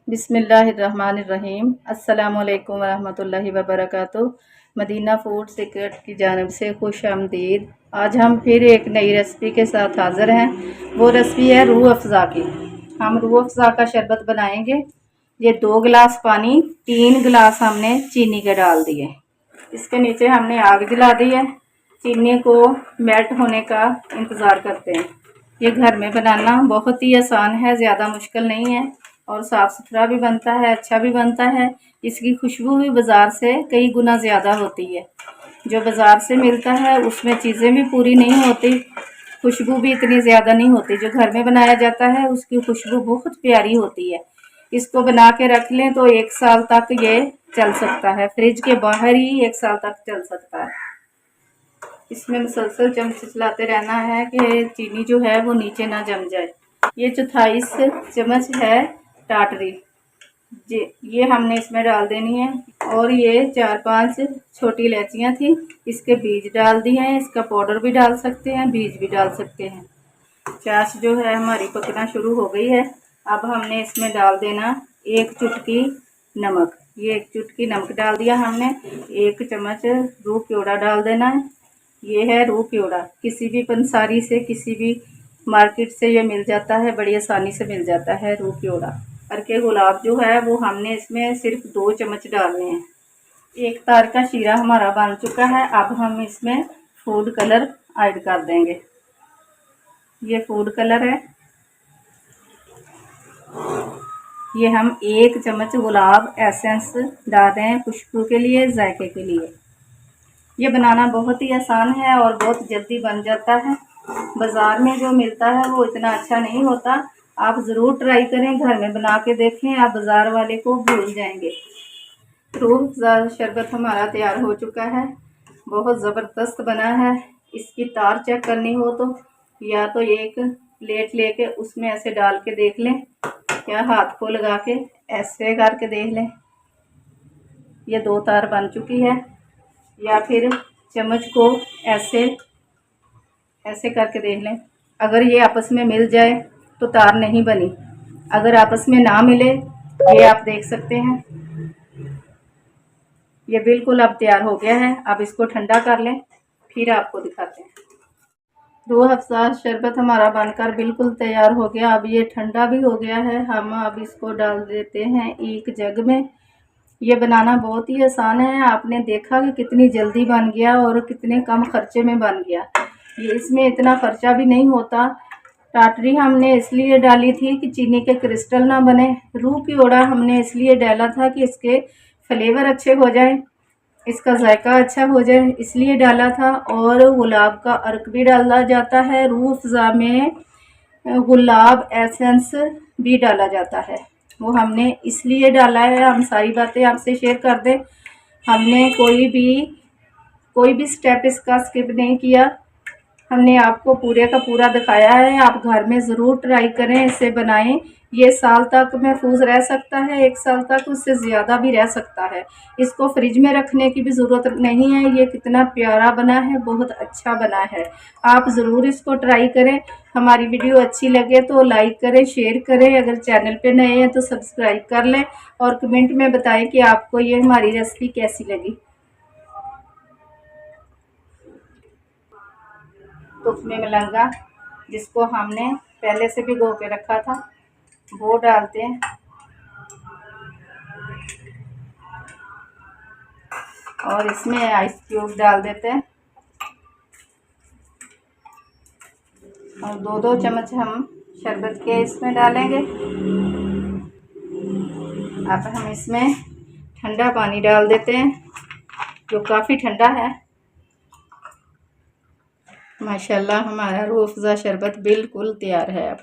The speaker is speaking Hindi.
बिस्मिल्लाहिर्रहमानिर्रहीम। अस्सलामुअलैकुम वरहमतुल्लाहि वबरकातुहू। मदीना फूड सीक्रेट की जानिब से खुश आमदीद। आज हम फिर एक नई रेसिपी के साथ हाज़िर हैं। वो रेसिपी है रूह अफ़ज़ा की। हम रूह अफ़ज़ा का शरबत बनाएंगे। ये 2 गिलास पानी, 3 गिलास हमने चीनी के डाल दिए। इसके नीचे हमने आग जला दी है। चीनी को मेल्ट होने का इंतज़ार करते हैं। ये घर में बनाना बहुत ही आसान है, ज़्यादा मुश्किल नहीं है और साफ़ सुथरा भी बनता है, अच्छा भी बनता है। इसकी खुशबू भी बाज़ार से कई गुना ज़्यादा होती है। जो बाज़ार से मिलता है उसमें चीज़ें भी पूरी नहीं होती, खुशबू भी इतनी ज़्यादा नहीं होती। जो घर में बनाया जाता है उसकी खुशबू बहुत प्यारी होती है। इसको बना के रख लें तो 1 साल तक ये चल सकता है। फ्रिज के बाहर ही 1 साल तक चल सकता है। इसमें मुसलसल चमच चलाते रहना है कि चीनी जो है वो नीचे ना जम जाए। ये 4 चम्मच है टाटरी जी, ये हमने इसमें डाल देनी है। और ये 4-5 छोटी इलायचियाँ थी, इसके बीज डाल दिए हैं। इसका पाउडर भी डाल सकते हैं, बीज भी डाल सकते हैं। चाश जो है हमारी पकना शुरू हो गई है। अब हमने इसमें डाल देना 1 चुटकी नमक। ये 1 चुटकी नमक डाल दिया हमने। 1 चम्मच रूह क्योड़ा डाल देना है। ये है रूह क्योड़ा, किसी भी पंसारी से, किसी भी मार्केट से ये मिल जाता है, बड़ी आसानी से मिल जाता है रूह क्योड़ा। अरके गुलाब जो है वो हमने इसमें सिर्फ 2 चम्मच डालने हैं। 1 तार का शीरा हमारा बन चुका है। अब हम इसमें फूड कलर ऐड कर देंगे। ये फूड कलर है। ये हम 1 चम्मच गुलाब एसेंस डाल रहे हैं, खुशबू के लिए, जायके के लिए। ये बनाना बहुत ही आसान है और बहुत जल्दी बन जाता है। बाज़ार में जो मिलता है वो इतना अच्छा नहीं होता। आप ज़रूर ट्राई करें, घर में बना के देखें, आप बाज़ार वाले को भूल जाएंगे। रूह अफ़ज़ा शरबत हमारा तैयार हो चुका है। बहुत ज़बरदस्त बना है। इसकी तार चेक करनी हो तो या तो एक प्लेट लेके उसमें ऐसे डाल के देख लें, या हाथ को लगा के ऐसे करके देख लें। ये 2 तार बन चुकी है। या फिर चम्मच को ऐसे ऐसे करके देख लें। अगर ये आपस में मिल जाए तो तार नहीं बनी। अगर आपस में ना मिले, ये आप देख सकते हैं, ये बिल्कुल अब तैयार हो गया है। अब इसको ठंडा कर लें, फिर आपको दिखाते हैं। रूह अफ़ज़ा शरबत हमारा बनकर बिल्कुल तैयार हो गया। अब ये ठंडा भी हो गया है। हम अब इसको डाल देते हैं एक जग में। ये बनाना बहुत ही आसान है। आपने देखा कि कितनी जल्दी बन गया और कितने कम खर्चे में बन गया। ये इसमें इतना खर्चा भी नहीं होता। टाटरी हमने इसलिए डाली थी कि चीनी के क्रिस्टल ना बने। रूह क्योड़ा हमने इसलिए डाला था कि इसके फ्लेवर अच्छे हो जाए, इसका जायका अच्छा हो जाए, इसलिए डाला था। और गुलाब का अर्क भी डाला जाता है। रूह अफ़ज़ा में गुलाब एसेंस भी डाला जाता है, वो हमने इसलिए डाला है। हम सारी बातें आपसे शेयर कर दें, हमने कोई भी स्टेप इसका स्किप नहीं किया। हमने आपको पूरे का पूरा दिखाया है। आप घर में ज़रूर ट्राई करें, इसे बनाएं। ये साल तक महफूज रह सकता है, 1 साल तक, उससे ज़्यादा भी रह सकता है। इसको फ्रिज में रखने की भी ज़रूरत नहीं है। ये कितना प्यारा बना है, बहुत अच्छा बना है। आप ज़रूर इसको ट्राई करें। हमारी वीडियो अच्छी लगे तो लाइक करें, शेयर करें। अगर चैनल पे नए हैं तो सब्सक्राइब कर लें और कमेंट में बताएं कि आपको ये हमारी रेसिपी कैसी लगी। तो उसमें मलंगा, जिसको हमने पहले से भिगो के रखा था, वो डालते हैं। और इसमें आइस क्यूब डाल देते हैं। और 2-2 चम्मच हम शरबत के इसमें डालेंगे। अब हम इसमें ठंडा पानी डाल देते हैं, जो काफ़ी ठंडा है। माशाल्लाह हमारा रूह अफ़ज़ा शरबत बिल्कुल तैयार है। अब